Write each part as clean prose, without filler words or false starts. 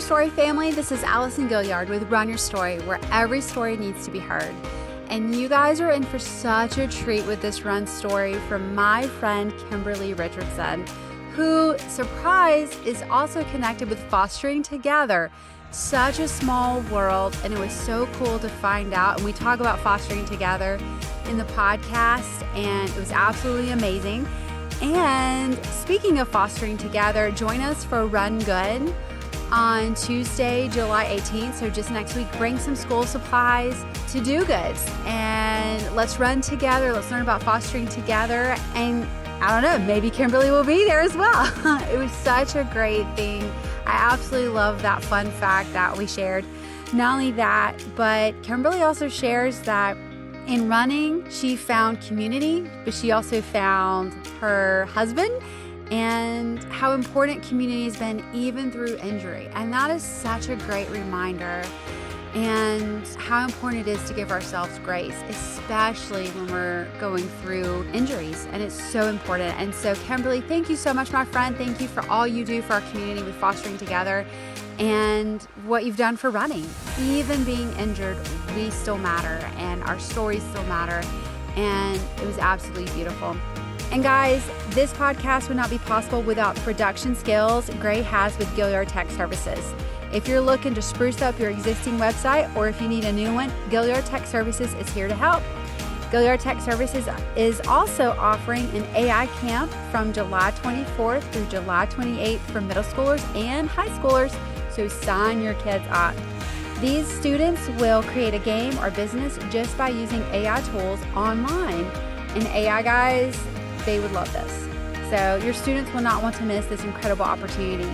Your Story family, this is Allison Gilliard with Run Your Story, where every story needs to be heard. And you guys are in for such a treat with this run story from my friend Kimberly Richardson, who, surprise, is also connected with Fostering Together. Such a small world, and it was so cool to find out. And we talk about Fostering Together in the podcast, and it was absolutely amazing. And speaking of Fostering Together, join us for Run Good on Tuesday, July 18th. So just next week, bring some school supplies to do goods, and let's run together. Let's learn about fostering together. And I don't know, maybe Kimberly will be there as well. It was such a great thing. I absolutely love that fun fact that we shared. Not only that, but Kimberly also shares that in running, she found community, but she also found her husband, and how important community has been even through injury. And that is such a great reminder, and how important it is to give ourselves grace, especially when we're going through injuries. And it's so important. And so Kimberly, thank you so much, my friend. Thank you for all you do for our community with Fostering Together and what you've done for running. Even being injured, we still matter, and our stories still matter. And it was absolutely beautiful. And guys, this podcast would not be possible without the production skills Gray has with Gilliard Tech Services. If you're looking to spruce up your existing website, or if you need a new one, Gilliard Tech Services is here to help. Gilliard Tech Services is also offering an AI camp from July 24th through July 28th for middle schoolers and high schoolers, so sign your kids up. These students will create a game or business just by using AI tools online. And AI guys, they would love this. So your students will not want to miss this incredible opportunity.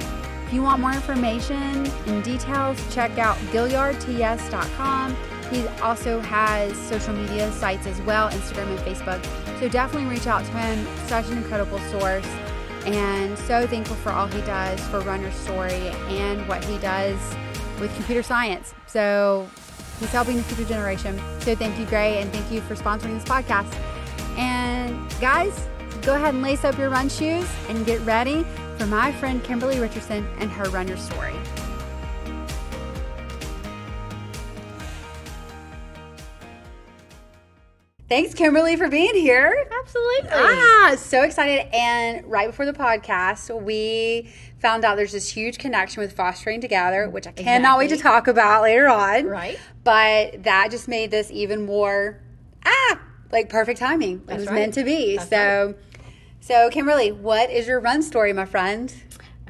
If you want more information and details, check out GilliardTS.com. He also has social media sites as well, Instagram and Facebook. So definitely reach out to him. Such an incredible source. And so thankful for all he does for Run Your Story and what he does with computer science. So he's helping the future generation. So thank you, Gray, and thank you for sponsoring this podcast. And guys, go ahead and lace up your run shoes and get ready for my friend Kimberly Richardson and her Run Your Story. Thanks, Kimberly, for being here. Absolutely. So excited. And right before the podcast, we found out there's this huge connection with Fostering Together, which I cannot wait to talk about later on. Right. But that just made this even more, like perfect timing. It was meant to be. So Kimberly, what is your run story, my friend?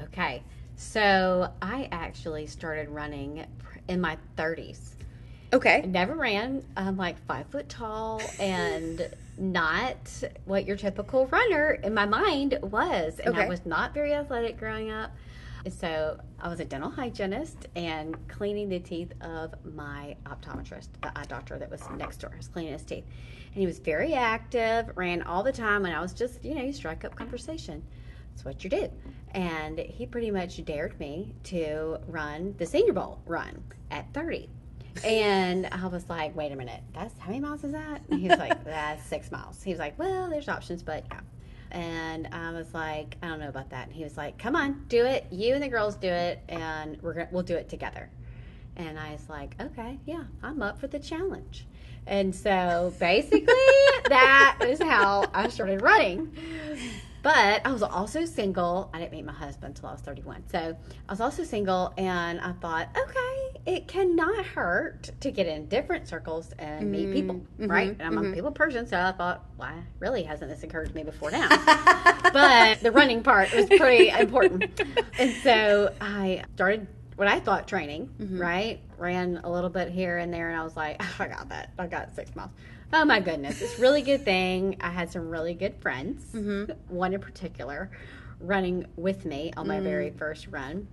Okay. So I actually started running in my 30s. Okay. I never ran. I'm like 5 foot tall and not what your typical runner in my mind was. And I was not very athletic growing up. So I was a dental hygienist and cleaning the teeth of my optometrist, the eye doctor that was next door. I was cleaning his teeth. And he was very active, ran all the time, and I was just, you strike up conversation. That's what you do. And he pretty much dared me to run the Senior Bowl run at 30. And I was like, wait a minute, how many miles is that? And he was like, that's 6 miles. He was like, well, there's options, but yeah. And I was like, I don't know about that. And he was like, come on, do it. You and the girls do it, and we'll do it together. And I was like, okay, yeah, I'm up for the challenge. And so basically that is how I started running. But I was also single. I didn't meet my husband until I was 31. So I was also single, and I thought, okay, it cannot hurt to get in different circles and meet people, right? And I'm a people person, so I thought, why really hasn't this occurred to me before now? But the running part was pretty important. And so I started what I thought training, right? Ran a little bit here and there, and I was like, oh, I got that. I got 6 miles. Oh, my goodness. It's a really good thing. I had some really good friends, one in particular, running with me on my very first run.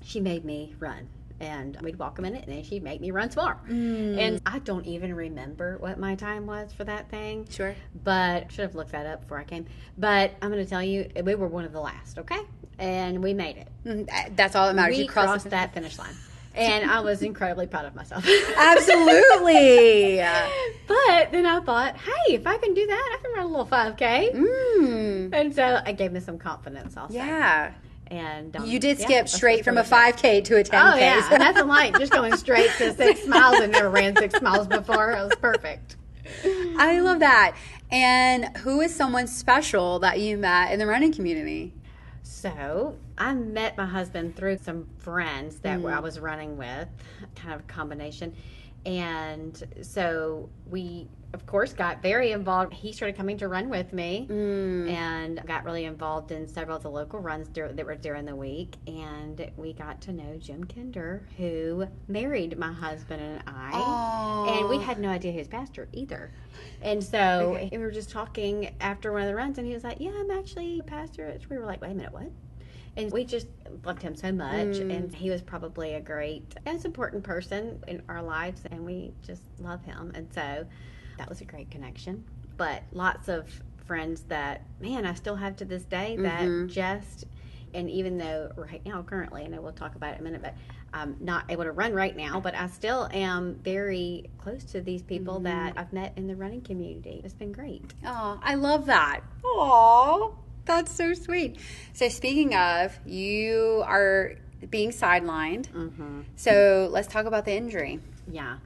She made me run. And we'd walk a minute, and then she'd make me run some more. And I don't even remember what my time was for that thing. Sure. But I should have looked that up before I came. But I'm going to tell you, we were one of the last, okay? And we made it. That's all that matters. We You crossed that finish line. And I was incredibly proud of myself. Absolutely. But then I thought, hey, if I can do that, I can run a little 5K. And so I gave me some confidence also. Yeah. And you did skip straight from a 5K to a 10K. Oh, yeah. Nothing like just going straight to 6 miles. I never ran 6 miles before. It was perfect. I love that. And who is someone special that you met in the running community? So I met my husband through some friends that I was running with, kind of a combination. And so we, of course, got very involved. He started coming to run with me and got really involved in several of the local runs that were during the week. And we got to know Jim Kinder, who married my husband and I. Aww. And we had no idea he was pastor either. And so we were just talking after one of the runs, and he was like, yeah, I'm actually a pastor. We were like, wait a minute, what? And we just loved him so much, and he was probably a great and important person in our lives, and we just love him. And so that was a great connection. But lots of friends that, man, I still have to this day that just, and even though right now, currently, and we'll talk about it in a minute, but I'm not able to run right now, but I still am very close to these people that I've met in the running community. It's been great. Oh, I love that. Aw. That's so sweet. So speaking of, you are being sidelined. So let's talk about the injury. Yeah.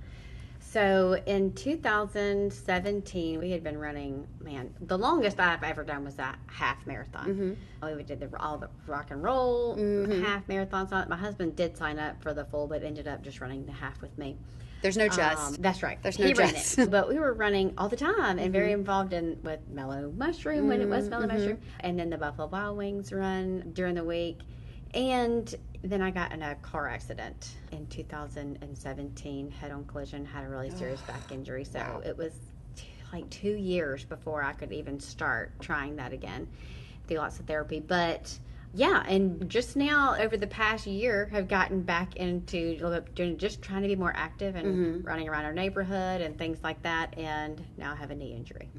So in 2017, we had been running, man, the longest I've ever done was a half marathon. We did all the rock and roll half marathons on it. My husband did sign up for the full, but ended up just running the half with me. There's no just. That's right. There's no he ran just. it. But we were running all the time and very involved with Mellow Mushroom when it was Mellow Mushroom. And then the Buffalo Wild Wings run during the week. And then I got in a car accident in 2017, head-on collision, had a really serious back injury. So it was like 2 years before I could even start trying that again. Do lots of therapy. But yeah, and just now over the past year have gotten back into doing, just trying to be more active and running around our neighborhood and things like that, and now I have a knee injury.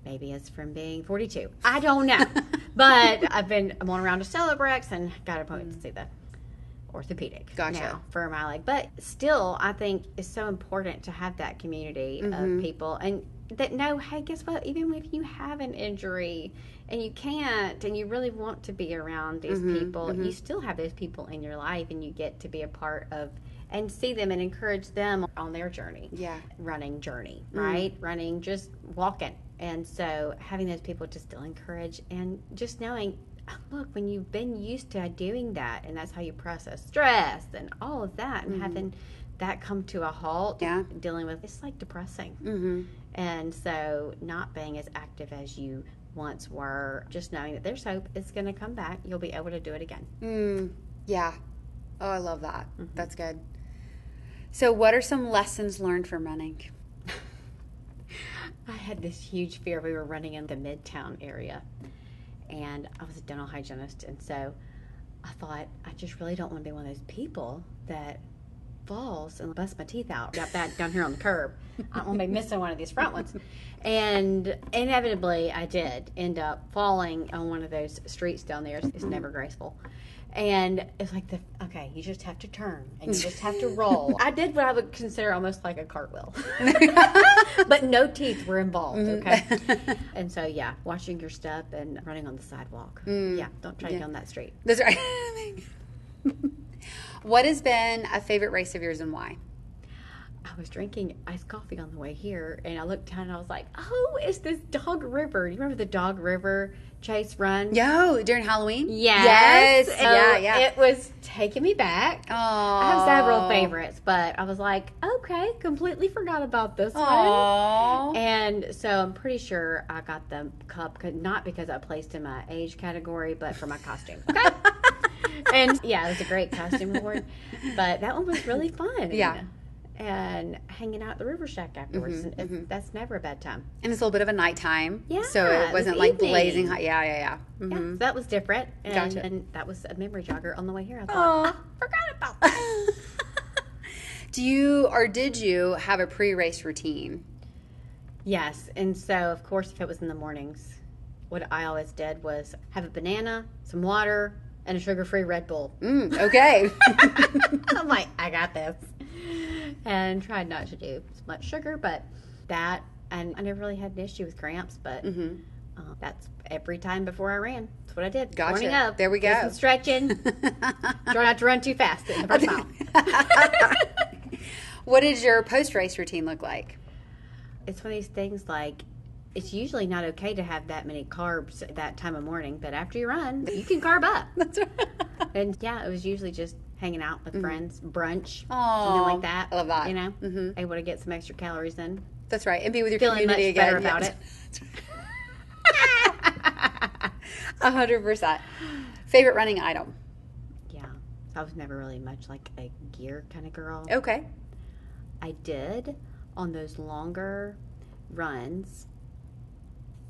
Maybe it's from being 42. I don't know. But I'm on around to Celebrex and got an appointment to see the orthopedic now for my leg. But still, I think it's so important to have that community of people and that know, hey, guess what? Even if you have an injury and you can't and you really want to be around these people, you still have those people in your life and you get to be a part of and see them and encourage them on their journey. Running journey, right? Running, just walking. And so having those people to still encourage and just knowing, look, when you've been used to doing that and that's how you process stress and all of that and having that come to a halt, dealing with, it's like depressing. And so not being as active as you once were, just knowing that there's hope, it's going to come back. You'll be able to do it again. Yeah. Oh, I love that. That's good. So what are some lessons learned from running? I had this huge fear. We were running in the Midtown area, and I was a dental hygienist, and so I thought, I just really don't want to be one of those people that falls and busts my teeth out. Got that down here on the curb. I don't want to be missing one of these front ones. And inevitably, I did end up falling on one of those streets down there. It's never graceful. And it's like, okay, you just have to turn and you just have to roll. I did what I would consider almost like a cartwheel. But no teeth were involved, okay? And so, yeah, watching your step and running on the sidewalk. Yeah, don't try to get on that street. That's right. What has been a favorite race of yours and why? I was drinking iced coffee on the way here, and I looked down and I was like, oh, it's this Dog River. You remember the Dog River chase run? Yo, during Halloween? Yes. Yeah. It was taking me back. Aww. I have several favorites, but I was like, okay, completely forgot about this one. And so I'm pretty sure I got the cup, not because I placed in my age category, but for my costume. Okay. And yeah, it was a great costume award. But that one was really fun. Yeah. And hanging out at the River Shack afterwards. That's never a bad time. And it's a little bit of a nighttime. Yeah. So it wasn't like blazing hot. Yeah. Yeah, so that was different. And, and that was a memory jogger on the way here. I thought, I forgot about that. Did you have a pre-race routine? Yes. And so, of course, if it was in the mornings, what I always did was have a banana, some water, and a sugar-free Red Bull. Okay. I'm like, I got this. And tried not to do as much sugar, but that, and I never really had an issue with cramps, but every time before I ran. That's what I did. Gotcha. Morning up. There we go. Did some stretching. Try not to run too fast in the first mile. What did your post-race routine look like? It's one of these things like, it's usually not okay to have that many carbs at that time of morning, but after you run, you can carb up. That's right. And yeah, it was usually just hanging out with friends, brunch, Aww, something like that. I love that. You know, able to get some extra calories in. That's right. And be with your Feeling community much again. better about it. 100%. Favorite running item? Yeah. I was never really much like a gear kind of girl. Okay. I did on those longer runs.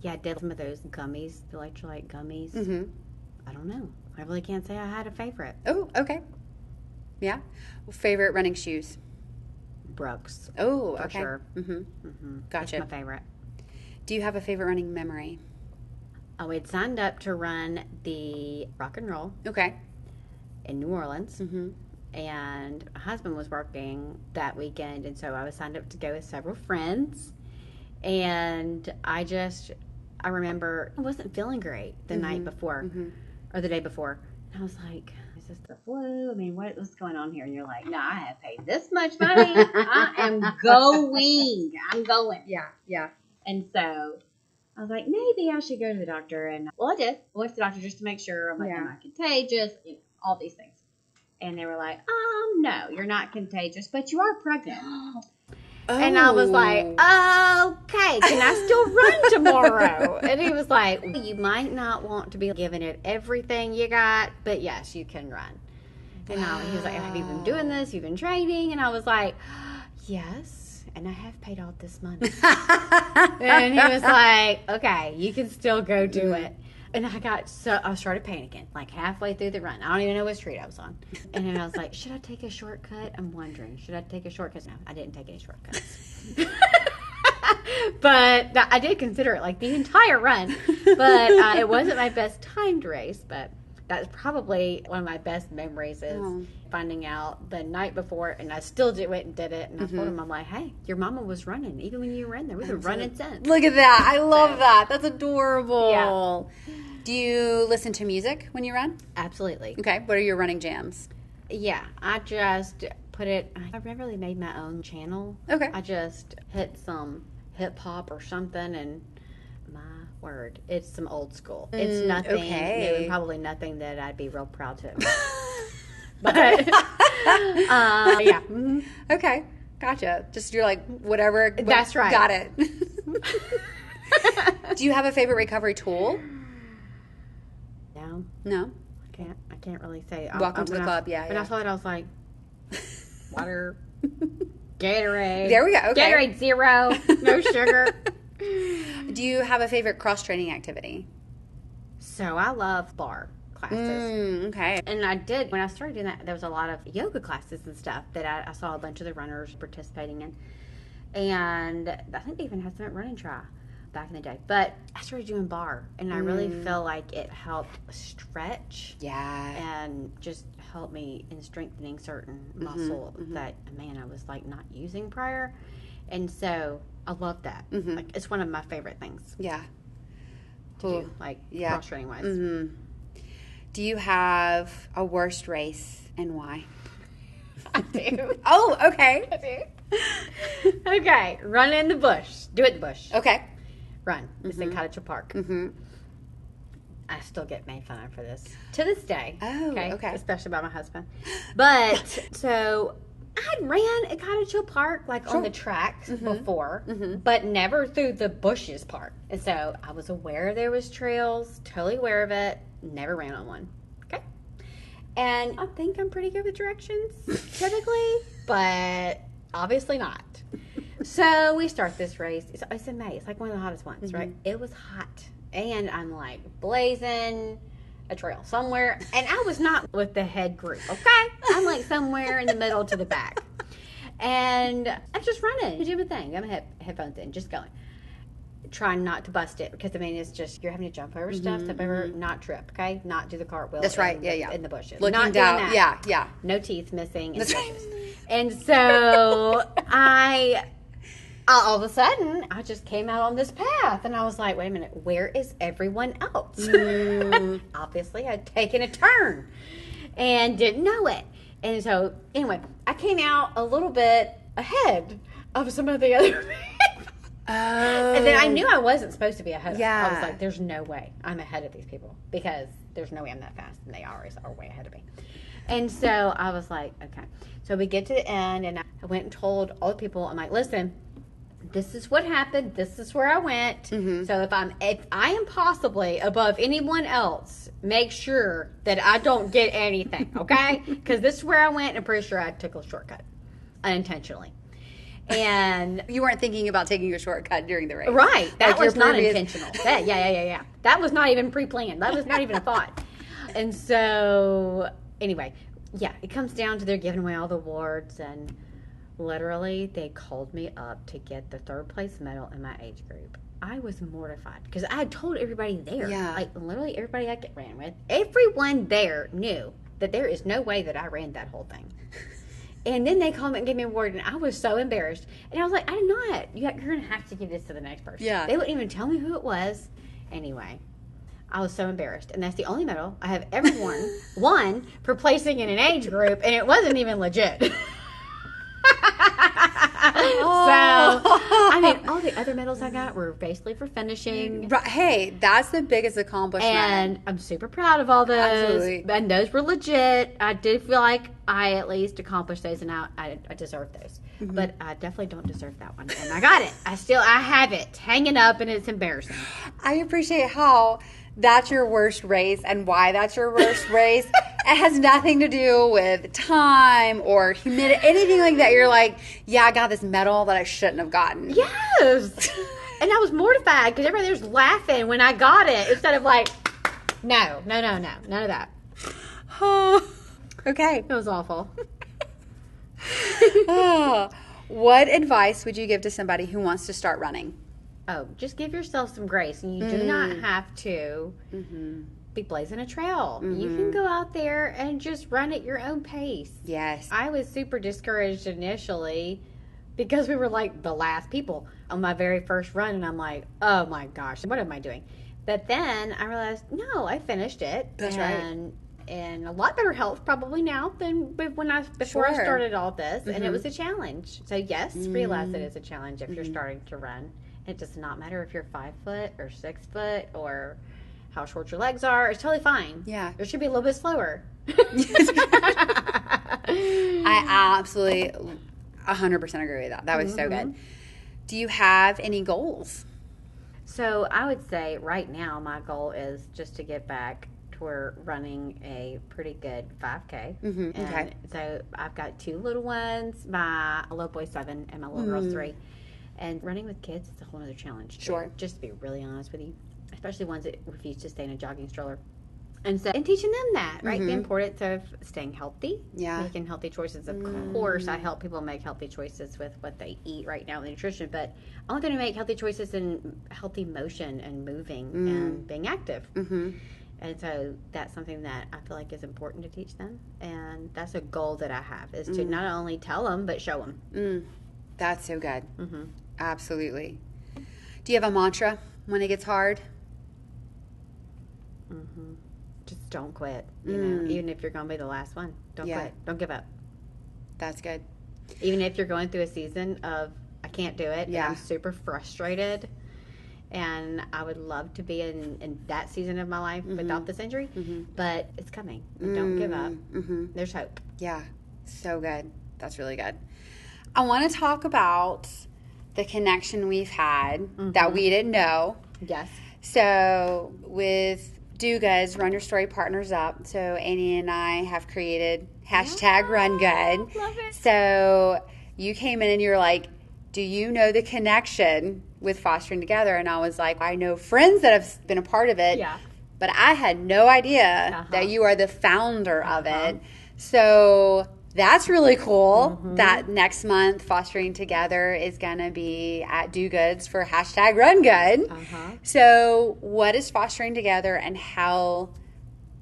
Yeah, I did some of those gummies, the electrolyte gummies. Mm-hmm. I don't know. I really can't say I had a favorite. Oh, okay. Yeah. Favorite running shoes? Brooks. Oh, for okay. sure. Mm-hmm. Mm-hmm. Gotcha. That's my favorite. Do you have a favorite running memory? Oh, we had signed up to run the rock and roll Okay. in New Orleans. Mm-hmm. And my husband was working that weekend, and so I was signed up to go with several friends. And I remember I wasn't feeling great the night before, or the day before. And I was like, is this the flu? I mean, what's going on here? And you're like, no, I have paid this much money. I am going. I'm going. Yeah. And so I was like, maybe I should go to the doctor. And well, I did. I went to the doctor just to make sure. I'm like, am I contagious? You know, all these things. And they were like, no, you're not contagious, but you are pregnant. Oh. And I was like, okay, can I still run tomorrow? And he was like, you might not want to be giving it everything you got, but yes, you can run. And he was like, have you been doing this? You've been training? And I was like, yes, and I have paid all this money. And he was like, okay, you can still go do it. And I started panicking, like halfway through the run. I don't even know what street I was on. And then I was like, should I take a shortcut? I'm wondering, should I take a shortcut? No, I didn't take any shortcuts. But I did consider it like the entire run. But it wasn't my best timed race, but that's probably one of my best memories is finding out the night before, and I still went and did it. And I told him, I'm like, hey, your mama was running. Even when you were in there, we've been running since. Look at that. I love that. That's adorable. Yeah. Do you listen to music when you run? Absolutely. Okay. What are your running jams? Yeah. I just I've never really made my own channel. Okay. I just hit some hip hop or something, and my word, it's some old school. It's nothing new, and probably nothing that I'd be real proud to admit. But yeah. Mm-hmm. Okay. Gotcha. Just you're like, whatever. That's right. Got it. Do you have a favorite recovery tool? No. I can't really say. Welcome to the club. When I saw it, I was like, water, Gatorade. There we go. Okay. Gatorade Zero, no sugar. Do you have a favorite cross-training activity? So I love bar classes. Okay. And I did, when I started doing that, there was a lot of yoga classes and stuff that I saw a bunch of the runners participating in. And I think they even had some at Run and Try back in the day. But I started doing bar, and I really feel like it helped stretch. Yeah. And just helped me in strengthening certain muscle that, man, I was like not using prior. And so I love that. Like, it's one of my favorite things. Yeah. To do, like cross-training wise. Do you have a worst race and why? I do. Oh, okay. I do. Okay, run in the bush. Do it in the bush. Okay. Run. It's in Cottage Park. I still get made fun of for this to this day. Oh, okay. Especially by my husband. But so I ran at Cottage Hill Park, like on the tracks before, but never through the bushes part. And so I was aware there was trails, totally aware of it, never ran on one. Okay. And I think I'm pretty good with directions, typically, but obviously not. So we start this race. It's in May. It's like one of the hottest ones, right? It was hot. And I'm like blazing a trail somewhere. And I was not with the head group, okay? I'm like somewhere in the middle to the back. And I'm just running, doing my thing. I'm headphones in, just going. Trying not to bust it because, I mean, it's just, you're having to jump over stuff, step over, not trip, okay? Not do the cartwheel. That's right, yeah. In the bushes. Looking not down, doing that. yeah. No teeth missing in the bushes. And so I all of a sudden, I just came out on this path, and I was like, wait a minute, where is everyone else? Obviously, I'd taken a turn and didn't know it. And so, anyway, I came out a little bit ahead of some of the other people. Oh. And then I knew I wasn't supposed to be ahead of them. I was like, there's no way I'm ahead of these people, because there's no way I'm that fast, and they always are way ahead of me. And so I was like, okay. So we get to the end, and I went and told all the people, I'm like, listen, this is what happened. This is where I went. Mm-hmm. So if I am possibly above anyone else, make sure that I don't get anything, okay? Because this is where I went, and I'm pretty sure I took a shortcut unintentionally. And you weren't thinking about taking a shortcut during the race, right? That was not intentional. Yeah. That was not even pre-planned. That was not even a thought. And so, anyway, yeah, it comes down to they're giving away all the awards, and literally they called me up to get the third place medal in my age group. I was mortified because I had told everybody there, like literally everybody I ran with, everyone there knew that there is no way that I ran that whole thing. And then they called me and gave me an award, and I was so embarrassed. And I was like, I did not. You're going to have to give this to the next person. Yeah. They wouldn't even tell me who it was. Anyway, I was so embarrassed. And that's the only medal I have ever won for placing in an age group, and it wasn't even legit. So, I mean, all the other medals I got were basically for finishing. Right. Hey, that's the biggest accomplishment. And I'm super proud of all those. Absolutely. And those were legit. I did feel like I at least accomplished those, and I deserved those. Mm-hmm. But I definitely don't deserve that one. And I got it. I have it hanging up, and it's embarrassing. I appreciate how that's your worst race and why that's your worst race. It has nothing to do with time or humidity, anything like that. You're like, yeah, I got this medal that I shouldn't have gotten. Yes. And I was mortified because everybody was laughing when I got it instead of like, no, none of that. Okay. It was awful. What advice would you give to somebody who wants to start running? Oh, just give yourself some grace. And you do not have to be blazing a trail. You can go out there and just run at your own pace. Yes. I was super discouraged initially because we were like the last people on my very first run. And I'm like, oh my gosh, what am I doing? But then I realized, no, I finished it. That's right. And a lot better health probably now than before I started all this. And it was a challenge. So yes, realize it is a challenge if you're starting to run. It does not matter if you're 5 foot or 6 foot or how short your legs are. It's totally fine. Yeah. It should be a little bit slower. I absolutely 100% agree with that. That was so good. Do you have any goals? So I would say right now my goal is just to get back to where running a pretty good 5K. And so I've got 2 little ones, my little boy 7 and my little girl 3. And running with kids is a whole other challenge. Sure. Just to be really honest with you. Especially ones that refuse to stay in a jogging stroller. And teaching them that, right? The importance of staying healthy. Yeah. Making healthy choices. Of course, I help people make healthy choices with what they eat right now with nutrition. But I want them to make healthy choices in healthy motion and moving and being active. And so that's something that I feel like is important to teach them. And that's a goal that I have, is to not only tell them, but show them. That's so good. Absolutely. Do you have a mantra when it gets hard? Just don't quit. You know, even if you're going to be the last one, don't quit. Don't give up. That's good. Even if you're going through a season of I can't do it, and I'm super frustrated, and I would love to be in that season of my life without this injury, but it's coming. Don't give up. There's hope. Yeah, so good. That's really good. I want to talk about the connection we've had that we didn't know. Yes. So with Do Goods, Run Your Story Partners Up. So Annie and I have created hashtag Run Good. Love it. So you came in and you were like, do you know the connection with Fostering Together? And I was like, I know friends that have been a part of it. Yeah. But I had no idea that you are the founder of it. So that's really cool that next month Fostering Together is going to be at Do Goods for hashtag Run Good. So what is Fostering Together and how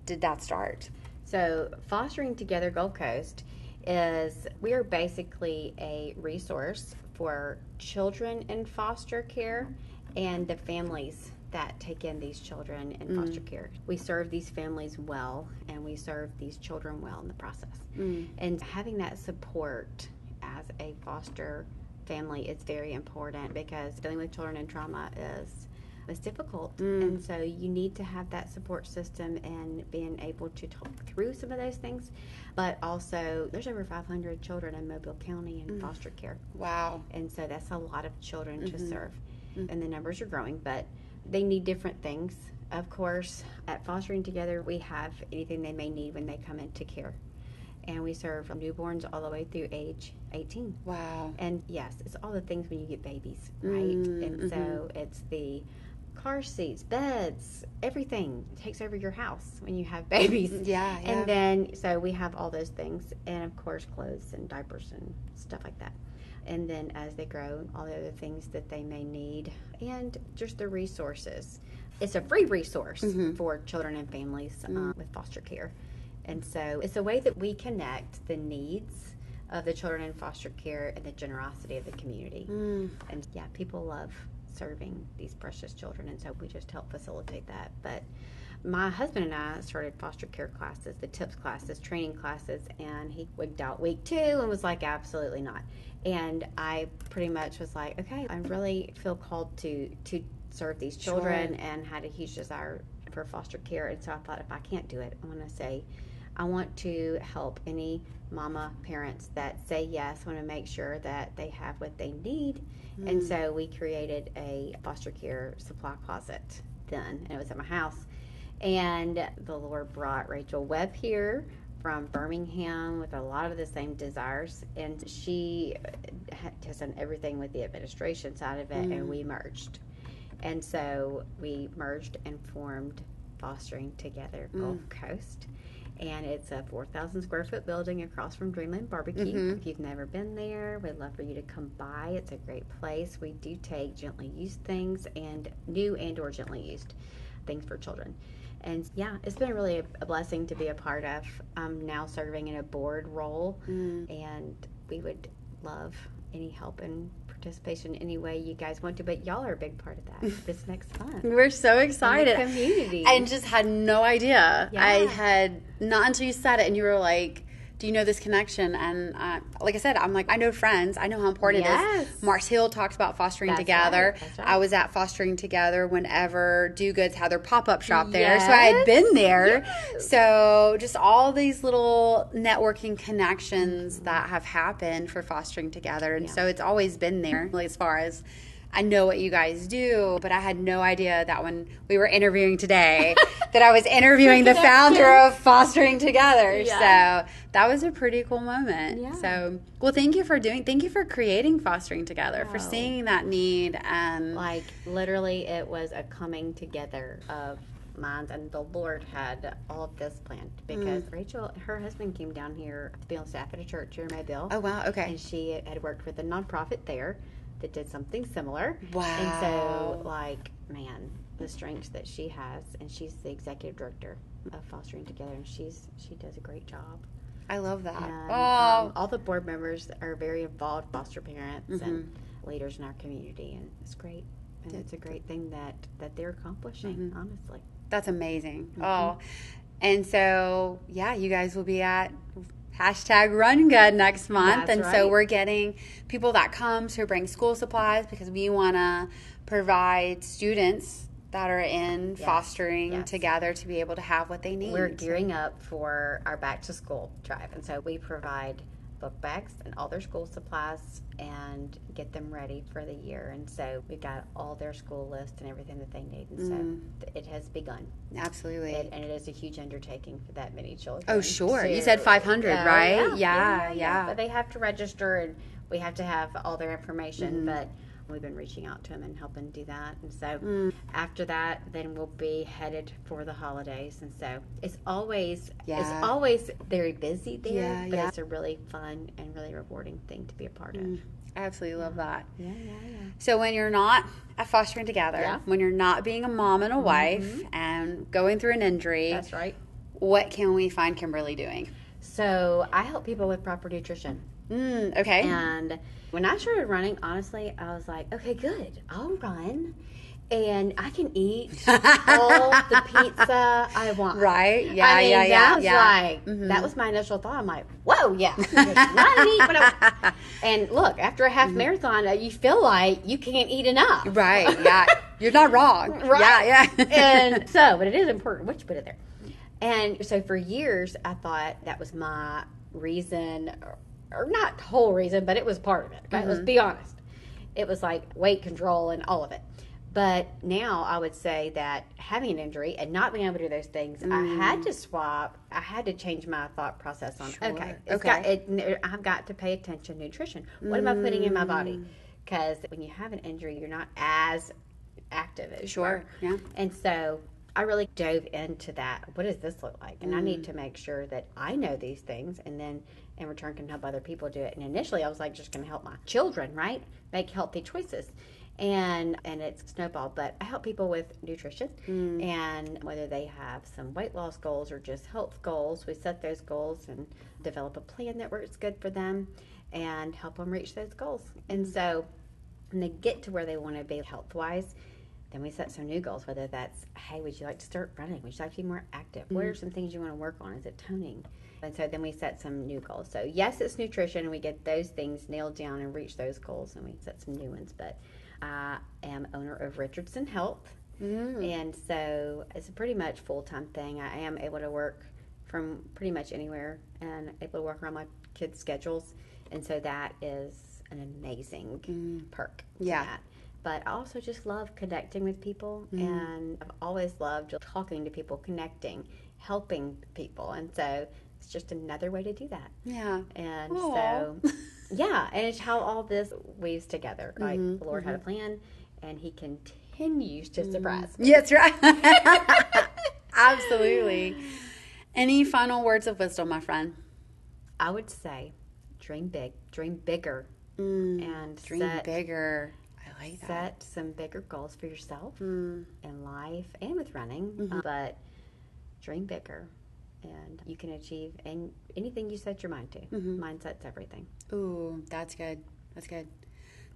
did that start? So Fostering Together Gold Coast is we are basically a resource for children in foster care and the families that take in these children in foster care. We serve these families well, and we serve these children well in the process. And having that support as a foster family is very important, because dealing with children in trauma is difficult. And so you need to have that support system and being able to talk through some of those things. But also, there's over 500 children in Mobile County in foster care. Wow. And so that's a lot of children to serve. And the numbers are growing, but they need different things. Of course, at Fostering Together, we have anything they may need when they come into care. And we serve from newborns all the way through age 18. Wow. And yes, it's all the things when you get babies, right? And so it's the car seats, beds, everything takes over your house when you have babies. Yeah. And then, so we have all those things. And of course, clothes and diapers and stuff like that. And then as they grow, all the other things that they may need, and just the resources. It's a free resource for children and families with foster care. And so it's a way that we connect the needs of the children in foster care and the generosity of the community. And yeah, people love serving these precious children, and so we just help facilitate that. But my husband and I started foster care classes, the TIPS classes, training classes, and he wigged out week 2 and was like, absolutely not. And I pretty much was like, okay, I really feel called to serve these children and had a huge desire for foster care. And so I thought, if I can't do it, I want to say, I want to help any mama parents that say yes, want to make sure that they have what they need. And so we created a foster care supply closet then, and it was at my house. And the Lord brought Rachel Webb here from Birmingham with a lot of the same desires, and she has done everything with the administration side of it, and we merged. And so we merged and formed Fostering Together Gulf Coast. And it's a 4,000 square foot building across from Dreamland Barbecue. If you've never been there, we'd love for you to come by. It's a great place. We do take gently used things, and new and or gently used things for children. And yeah, it's been really a blessing to be a part of. I'm now serving in a board role, and we would love any help and participation any way you guys want to, but y'all are a big part of that this next month. We're so excited. Community. And just had no idea. Yeah. I had not until you said it, and you were like, do you know this connection? And like I said, I'm like, I know friends. I know how important it is. Mars Hill talks about Fostering Together. Right. That's right. I was at Fostering Together whenever Do Goods had their pop-up shop there. So I had been there. So just all these little networking connections that have happened for Fostering Together. And so it's always been there, as far as I know what you guys do, but I had no idea that when we were interviewing today that I was interviewing the founder of Fostering Together. So that was a pretty cool moment. So, well, thank you for creating Fostering Together, for seeing that need. And like, literally, it was a coming together of minds, and the Lord had all of this planned, because Rachel, her husband, came down here to be on staff at a church here in Mobile. Oh, wow. Okay. And she had worked with a nonprofit there that did something similar. Wow. And so, like, man, the strengths that she has, and she's the executive director of Fostering Together, and she does a great job. I love that. And, oh. All the board members are very involved foster parents and leaders in our community, and it's great. And it's a great thing that they're accomplishing, honestly. That's amazing. Oh, and so, yeah, you guys will be at #RunGood next month. That's and right. So we're getting people that come to bring school supplies, because we want to provide students that are in Fostering Together to be able to have what they need. We're gearing up for our back to school drive, and so we provide book bags and all their school supplies and get them ready for the year. And so we've got all their school list and everything that they need, and so it has begun. Absolutely. And it is a huge undertaking for that many children. Oh, sure. You said 500, right? Yeah. But they have to register, and we have to have all their information, but we've been reaching out to them and helping do that. And so after that, then we'll be headed for the holidays. And so it's always very busy there, but it's a really fun and really rewarding thing to be a part of. I absolutely love that. Yeah. So when you're not at Fostering Together, when you're not being a mom and a wife and going through an injury, That's right. what can we find Kimberly doing? So I help people with proper nutrition. Okay. And when I started running, honestly, I was like, okay, good. I'll run. And I can eat all the pizza I want. Right? Yeah, I mean, yeah. Like, that was my initial thought. I'm like, whoa, yeah. I can just run and eat what I want. And look, after a half marathon, you feel like you can't eat enough. Right, yeah. You're not wrong. Right. Yeah. And so, but it is important what you put it there. And so for years, I thought that was my reason, or not the whole reason, but it was part of it. Okay? Let's be honest. It was like weight control and all of it. But now I would say that having an injury and not being able to do those things, I had to change my thought process on, I've got to pay attention to nutrition. What am I putting in my body? Because when you have an injury, you're not as active as you are. Yeah. And so I really dove into that. What does this look like? And I need to make sure that I know these things and then in return can help other people do it. And initially I was like, just going to help my children, right? Make healthy choices. And it's snowballed, but I help people with nutrition and whether they have some weight loss goals or just health goals, we set those goals and develop a plan that works good for them and help them reach those goals. And so when they get to where they want to be health-wise, then we set some new goals, whether that's, hey, would you like to start running? Would you like to be more active? What are some things you want to work on? Is it toning? And so then we set some new goals. So yes, it's nutrition, and we get those things nailed down and reach those goals, and we set some new ones. But I am owner of Richardson Health, and so it's a pretty much full-time thing. I am able to work from pretty much anywhere and able to work around my kids' schedules, and so that is an amazing perk to that. But I also just love connecting with people, and I've always loved talking to people, connecting, helping people, and so it's just another way to do that. Yeah. And so, yeah, and it's how all this weaves together. Like the Lord had a plan, and He continues to surprise me. Yeah, that's right. Absolutely. Any final words of wisdom, my friend? I would say dream big, dream bigger, and dream bigger. I like that. Set some bigger goals for yourself in life and with running, but dream bigger. And you can achieve anything you set your mind to. Mindset's everything. Ooh, that's good. That's good.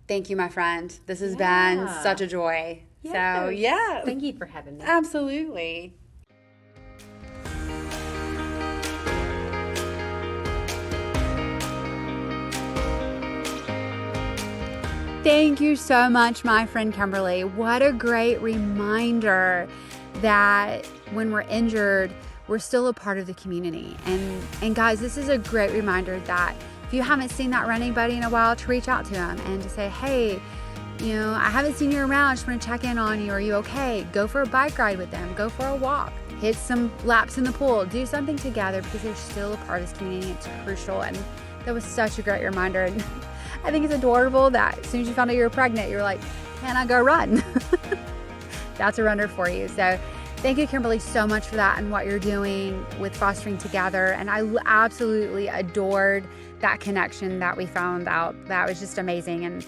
Thank you, my friend. This has been such a joy. Yes. So, yeah. Thank you for having me. Absolutely. Thank you so much, my friend Kimberly. What a great reminder that when we're injured, we're still a part of the community. And guys, this is a great reminder that if you haven't seen that running buddy in a while, to reach out to him and to say, hey, you know, I haven't seen you around. I just want to check in on you. Are you okay? Go for a bike ride with them. Go for a walk. Hit some laps in the pool. Do something together because they're still a part of this community. It's crucial. And that was such a great reminder. And I think it's adorable that as soon as you found out you were pregnant, you were like, can I go run? That's a runner for you. So thank you, Kimberly, so much for that and what you're doing with Fostering Together. And I absolutely adored that connection that we found out. That was just amazing. And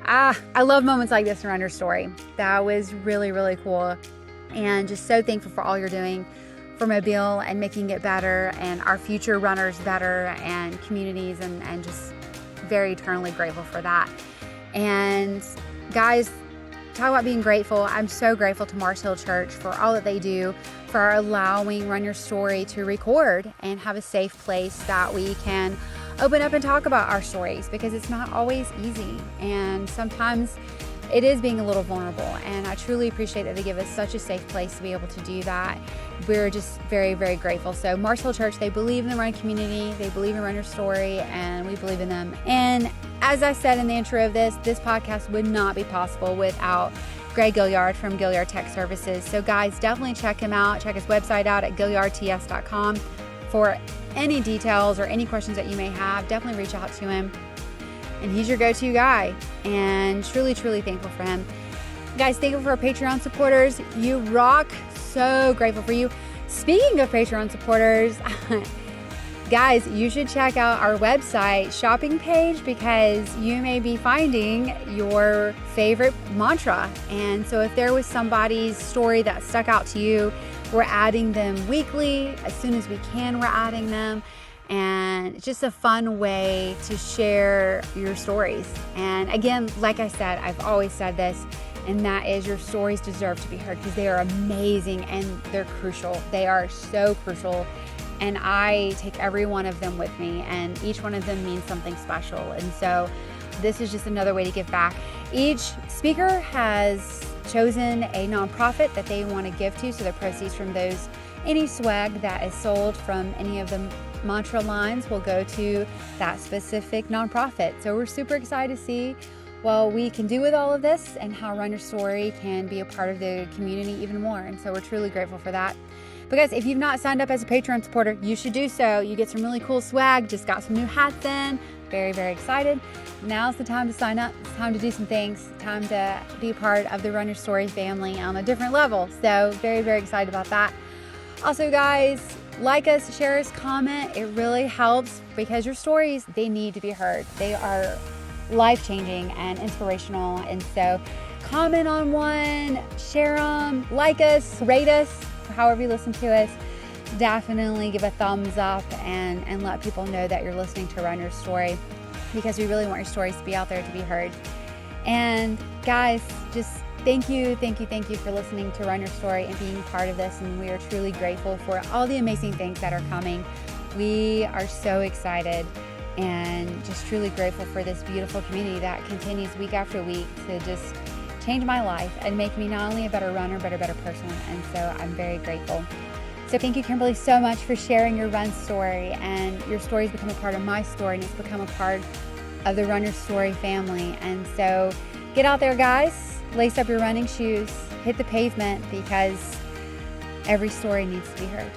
I love moments like this around your story. That was really, really cool. And just so thankful for all you're doing for Mobile and making it better and our future runners better and communities, and just very eternally grateful for that. And guys, talk about being grateful. I'm so grateful to Mars Hill Church for all that they do, for allowing Run Your Story to record and have a safe place that we can open up and talk about our stories, because it's not always easy. And sometimes it is being a little vulnerable. And I truly appreciate that they give us such a safe place to be able to do that. We're just very, very grateful. So Mars Hill Church, they believe in the run community. They believe in Run Your Story, and we believe in them. And as I said in the intro of this podcast would not be possible without Greg Gilliard from Gilliard Tech Services. So guys, definitely check him out. Check his website out at gilliardts.com for any details or any questions that you may have. Definitely reach out to him. And he's your go-to guy. And truly, truly thankful for him. Guys, thankful for our Patreon supporters. You rock. So grateful for you. Speaking of Patreon supporters, guys, you should check out our website shopping page, because you may be finding your favorite mantra. And so if there was somebody's story that stuck out to you, we're adding them weekly. As soon as we can, we're adding them. And it's just a fun way to share your stories. And again, like I said, I've always said this, and that is your stories deserve to be heard because they are amazing and they're crucial. They are so crucial. And I take every one of them with me, and each one of them means something special. And so this is just another way to give back. Each speaker has chosen a nonprofit that they want to give to, so the proceeds from those, any swag that is sold from any of the mantra lines will go to that specific nonprofit. So we're super excited to see what we can do with all of this and how Run Your Story can be a part of the community even more. And so we're truly grateful for that. But guys, if you've not signed up as a Patreon supporter, you should do so. You get some really cool swag, just got some new hats in. Very, very excited. Now's the time to sign up. It's time to do some things. Time to be a part of the Run Your Story family on a different level. So very, very excited about that. Also, guys, like us, share us, comment. It really helps because your stories, they need to be heard. They are life-changing and inspirational. And so comment on one, share them, like us, rate us, however you listen to us. Definitely give a thumbs up and let people know that you're listening to Run Your Story, because we really want your stories to be out there to be heard. And guys, just thank you for listening to Run Your Story and being part of this. And we are truly grateful for all the amazing things that are coming. We are so excited and just truly grateful for this beautiful community that continues week after week to just change my life and make me not only a better runner, but a better person. And so I'm very grateful. So thank you, Kimberly, so much for sharing your run story, and your story's become a part of my story, and it's become a part of the Run Your Story family. And so get out there, guys, lace up your running shoes, hit the pavement, because every story needs to be heard.